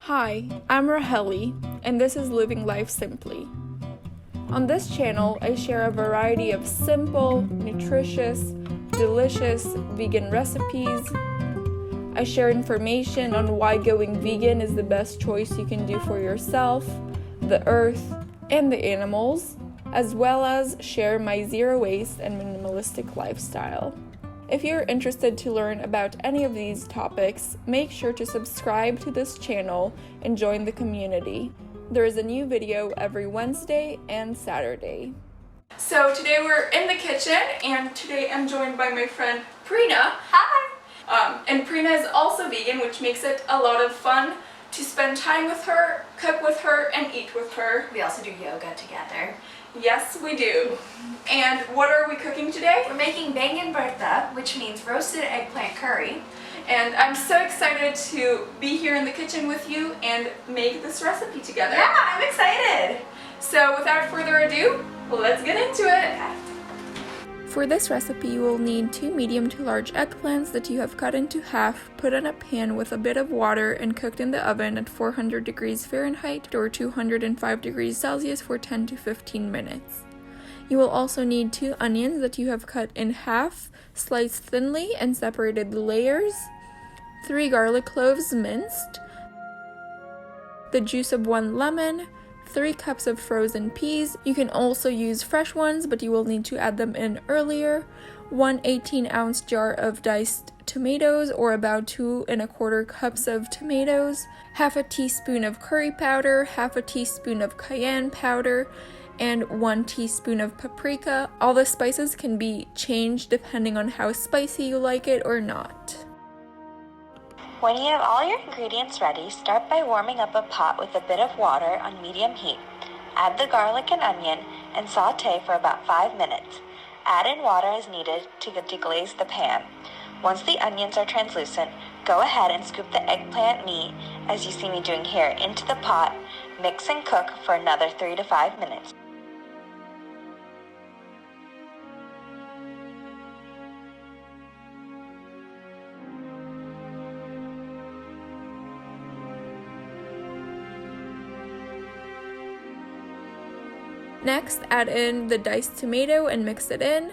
Hi, I'm Raheli, and this is Living Life Simply. On this channel, I share a variety of simple, nutritious, delicious vegan recipes. I share information on why going vegan is the best choice you can do for yourself, the earth, and the animals, as well as share my zero waste and minimalistic lifestyle. If you're interested to learn about any of these topics, make sure to subscribe to this channel and join the community. There is a new video every Wednesday and Saturday. So today we're in the kitchen, and today I'm joined by my friend Prina. Hi! And Prina is also vegan, which makes it a lot of fun to spend time with her, cook with her, and eat with her. We also do yoga together. Yes, we do. And what are we cooking today? We're making Baingan Bharta, which means roasted eggplant curry. And I'm so excited to be here in the kitchen with you and make this recipe together. Yeah, I'm excited! So without further ado, let's get into it. Okay. For this recipe, you will need 2 medium to large eggplants that you have cut into half, put in a pan with a bit of water, and cooked in the oven at 400 degrees Fahrenheit or 205 degrees Celsius for 10 to 15 minutes. You will also need 2 onions that you have cut in half, sliced thinly and separated the layers, 3 garlic cloves minced, the juice of 1 lemon, 3 cups of frozen peas. You can also use fresh ones, but you will need to add them in earlier, 1 18-ounce jar of diced tomatoes, or about 2 1/4 cups of tomatoes, half a teaspoon of curry powder, half a teaspoon of cayenne powder, and 1 teaspoon of paprika. All the spices can be changed depending on how spicy you like it or not. When you have all your ingredients ready, start by warming up a pot with a bit of water on medium heat. Add the garlic and onion and saute for about 5 minutes. Add in water as needed to deglaze the pan. Once the onions are translucent, go ahead and scoop the eggplant meat, as you see me doing here, into the pot. Mix and cook for another 3 to 5 minutes. Next, add in the diced tomato and mix it in.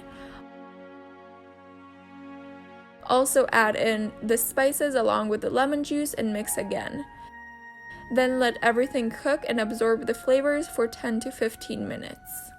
Also add in the spices along with the lemon juice and mix again. Then let everything cook and absorb the flavors for 10 to 15 minutes.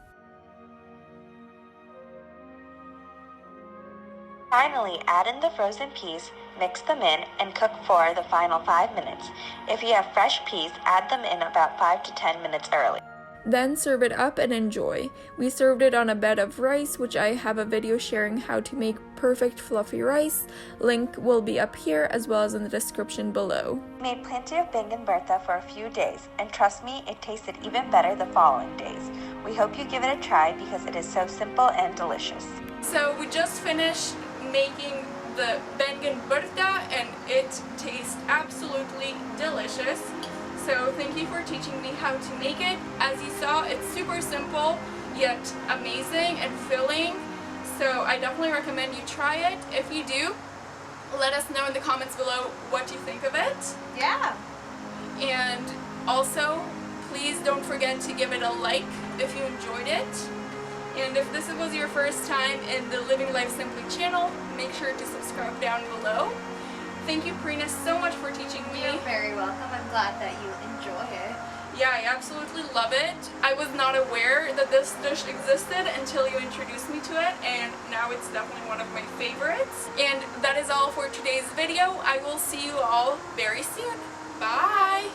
Finally, add in the frozen peas, mix them in, and cook for the final 5 minutes. If you have fresh peas, add them in about 5 to 10 minutes early. Then serve it up and enjoy. We served it on a bed of rice, which I have a video sharing how to make perfect fluffy rice. Link will be up here as well as in the description below. We made plenty of Baingan Bharta for a few days, and trust me, it tasted even better the following days. We hope you give it a try because it is so simple and delicious. So we just finished making the Baingan Bharta and it tastes absolutely delicious. So thank you for teaching me how to make it. As you saw, it's super simple yet amazing and filling. So I definitely recommend you try it. If you do, let us know in the comments below what you think of it. Yeah! And also, please don't forget to give it a like if you enjoyed it. And if this was your first time in the Living Life Simply channel, make sure to subscribe down below. Thank you, Prina, so much for teaching me. You're very welcome. I'm glad that you enjoy it. Yeah, I absolutely love it. I was not aware that this dish existed until you introduced me to it, and now it's definitely one of my favorites. And that is all for today's video. I will see you all very soon. Bye!